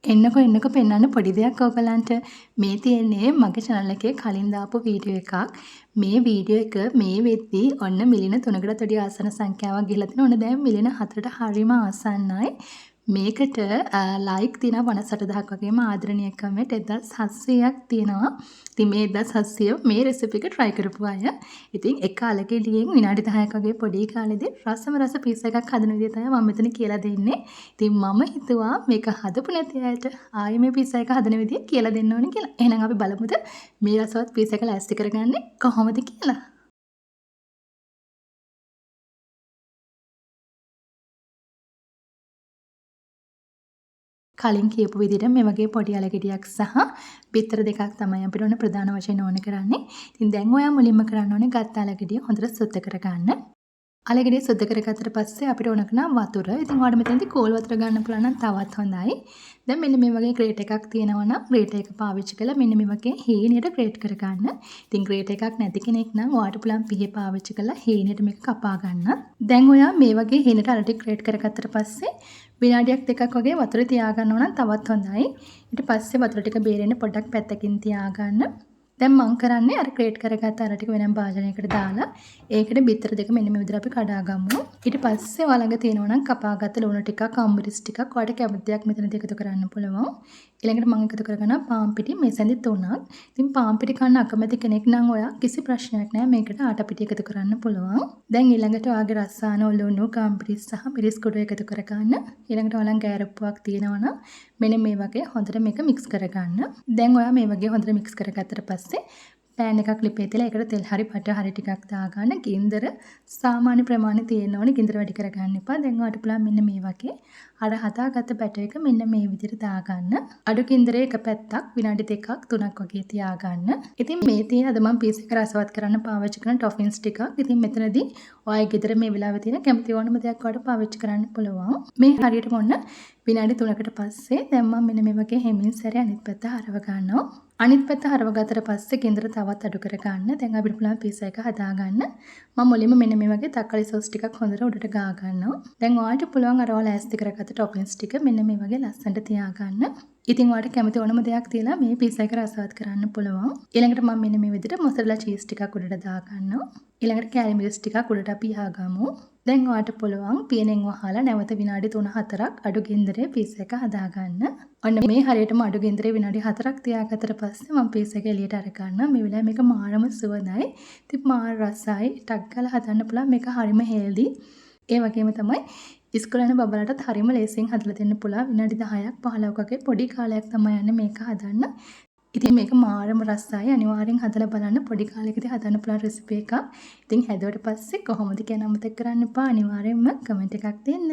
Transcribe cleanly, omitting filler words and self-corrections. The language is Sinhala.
එන්නකෝ පෙන්වන්න පොඩි දෙයක් ඕගලන්ට. මේ තියෙන්නේ මගේ channel එකේ කලින් දාපු වීඩියෝ එකක්. මේ වීඩියෝ එක මේ වෙද්දී ඔන්න මිලියන 3කට වැඩි ආසන සංඛ්‍යාවක් ගිහලා තිනවා. ඔන්න දැන් මිලියන 4ට හරිම ආසන්නයි. මේකට ලයික් තියෙනවා 58000ක් වගේම ආදරණීය කමෙන්ට් 1700ක් තියෙනවා. ඉතින් මේ 1700 මේ රෙසිපි එක try කරපු අය. ඉතින් එක අලගෙඩියෙන් විනාඩි 10ක් වගේ පොඩි කාලෙදී රසම රස පීස් එකක් හදන විදිය තමයි මම මෙතන කියලා දෙන්නේ. ඉතින් මම හිතුවා මේක හදපු නැති අයට ආයෙ මේ පීස් එක හදන විදිය කියලා දෙන්න ඕනේ කියලා. එහෙනම් අපි බලමුද මේ රසවත් පීස් එක ලෑස්ති කරගන්නේ කොහොමද කියලා. කලින් කියපු විදිහට මේ වගේ පොඩි අලගෙඩියක් සහ බිත්තර දෙකක් තමයි අපිට ඕන ප්‍රධාන වශයෙන් ඕන කරන්නේ. ඉතින් දැන් ඔයා මුලින්ම කරන්න ඕනේ ගත්ත අලගෙඩිය හොඳට සුද්ධ කරගන්න. අලගෙඩිය සුද්ධ කරගත්තට පස්සේ අපිට ඕන කරන වතුර. ඉතින් ඔයාලට මෙතනදී කෝල් වතුර ගන්න පුළුවන් නම් තවත් හොඳයි. දැන් මෙන්න මේ වගේ ග්‍රේට් එකක් තියෙනවා නම් ග්‍රේට් එක පාවිච්චි කරලා මෙන්න මේ වගේ හීනියට ග්‍රේට් කරගන්න. ඉතින් ග්‍රේට් එකක් නැති කෙනෙක් නම් ඔයාලට පුළුවන් පිහේ පාවිච්චි කරලා හීනියට මේක කපා ගන්න. දැන් ඔයා මේ වගේ හීනට අර ටික ග්‍රේට් කරගත්තට පස්සේ විනාඩියක් දෙකක් වගේ වතුර තියාගන්න ඕන තවත් හොඳයි. ඊට පස්සේ වතුර ටික බේරෙන්න පොඩ්ඩක් පැත්තකින් තියාගන්න. දැන් මම කරන්නේ අර ක්‍රේට් කරගත්ත අර ටික වෙනම භාජනයකට දාලා ඒකට බිත්තර දෙක මෙන්න මේ විදිහට අපි කඩා ගමු. ඊට පස්සේ ඔයා ළඟ තියෙනවා නම් කපාගත්ත ලුණු ටිකක්, අම්බුරිස් ටිකක් ඔයාලට කැමති දෙයක් මෙතනදී එකතු කරන්න පුළුවන්. ඊළඟට මම එකතු කරගන්නවා පාන් පිටි මෙසැඳි 3ක්. ඉතින් පාන් පිටි කන්න අකමැති කෙනෙක් නම් ඔයා කිසි ප්‍රශ්නයක් නැහැ මේකට ආට පිටි එකතු කරන්න පුළුවන්. දැන් ඊළඟට ඔයාගේ රස්සාන ලුණු, අම්බුරිස් සහ මිරිස් කුඩු එකතු කරගන්න. ඊළඟට ඔයාලන් ගෑරප්පුවක් තියෙනවා නම් මෙන්න මේ වගේ හොඳට මේක මික්ස් කරගන්න. දැන් ඔයා මේ වගේ හොඳට මික්ස් කරගත්තට පස්සේ පෑන් එකක් ලිපේ තියලා ඒකට තෙල් හරි බටර් හරි ටිකක් දාගන්න. ගින්දර සාමාන්‍ය ප්‍රමාණය තියෙන්න ඕනේ. ගින්දර වැඩි කරගන්න එපා. දැන් ඔයාලට පුළුවන් මෙන්න මේ වගේ අර හදාගත්ත බැටර් එක මෙන්න මේ විදිහට දාගන්න. අඩු ගින්දරේ එක පැත්තක් විනාඩි 2ක් 3ක් වගේ තියාගන්න. ඉතින් මේ තියෙන අද මම පීස් එක රසවත් කරන්න පාවිච්චි කරන ටොෆින්ස් ටිකක්. ඉතින් මෙතනදී ඔයගේ ගෙදර මේ වෙලාවේ තියෙන කැමති ඕනම දෙයක් ඔයාලට පාවිච්චි කරන්න පුළුවන්. මේ හරියටම ඔන්න විනාඩි 3කට පස්සේ දැන් මම මෙන්න මේ වගේ හැමින් සැරේ අනිත් පැත්ත හරව ගන්නවා. අනිත් පැත්ත හරව ගත්තට පස්සේ ගින්දර තවත් අඩු කර ගන්න. දැන් අපිට පුළුවන් පීසා එක හදා ගන්න. මම මුලින්ම මෙන්න මේ වගේ තක්කාලි සෝස් ටිකක් හොඳට උඩට ගා ගන්නවා. දැන් ඔයාලට පුළුවන් අරවල ලෑස්ති කරගත්ත ටොපින්ස් ටික මෙන්න මේ වගේ ලස්සනට තියා ගන්න. ඉතින් ඔයාලට කැමති ඕනම දෙයක් තියලා මේ පීසා එක රසවත් කරන්න පුළුවන්. ඊළඟට මම මෙන්න මේ විදිහට මොසරලා චීස් ටිකක් උඩට දා ගන්නවා. ඊළඟට කෑලි මිරිස් ටිකක් උඩට අපි යහගමු. දැන් ඔයාලට පුළුවන් පියනෙන් වහලා නැවත විනාඩි 3-4ක් අඩු ගින්දරේ පීස් එක හදා ගන්න. ඔන්න මේ හරියටම අඩු ගින්දරේ විනාඩි 4ක් තියාගත්තට පස්සේ මම පීස් එක එළියට අර ගන්නවා. මේ වෙලාවේ මේක මාරම සුවඳයි. ඉතින් මාර රසයි. ටක් ගාලා හදන්න පුළුවන්. මේක හරිම හෙල්දි. ඒ වගේම තමයි ඉස්කෝලේ යන බබලටත් හරිම ලේසියෙන් හදලා දෙන්න පුළුවන්. විනාඩි 10ක් 15ක් වගේ පොඩි කාලයක් තමයි යන්නේ මේක හදන්න. ඉතින් මේක මාරම රසයි. අනිවාර්යෙන් හදලා බලන්න. පොඩි කාලෙකදී හදන්න පුළුවන් රෙසිපි එකක්. ඉතින් හැදුවට පස්සේ කොහොමද කියන අමතක කරන්න එපා. අනිවාර්යෙන්ම කමෙන්ට් එකක් දෙන්න.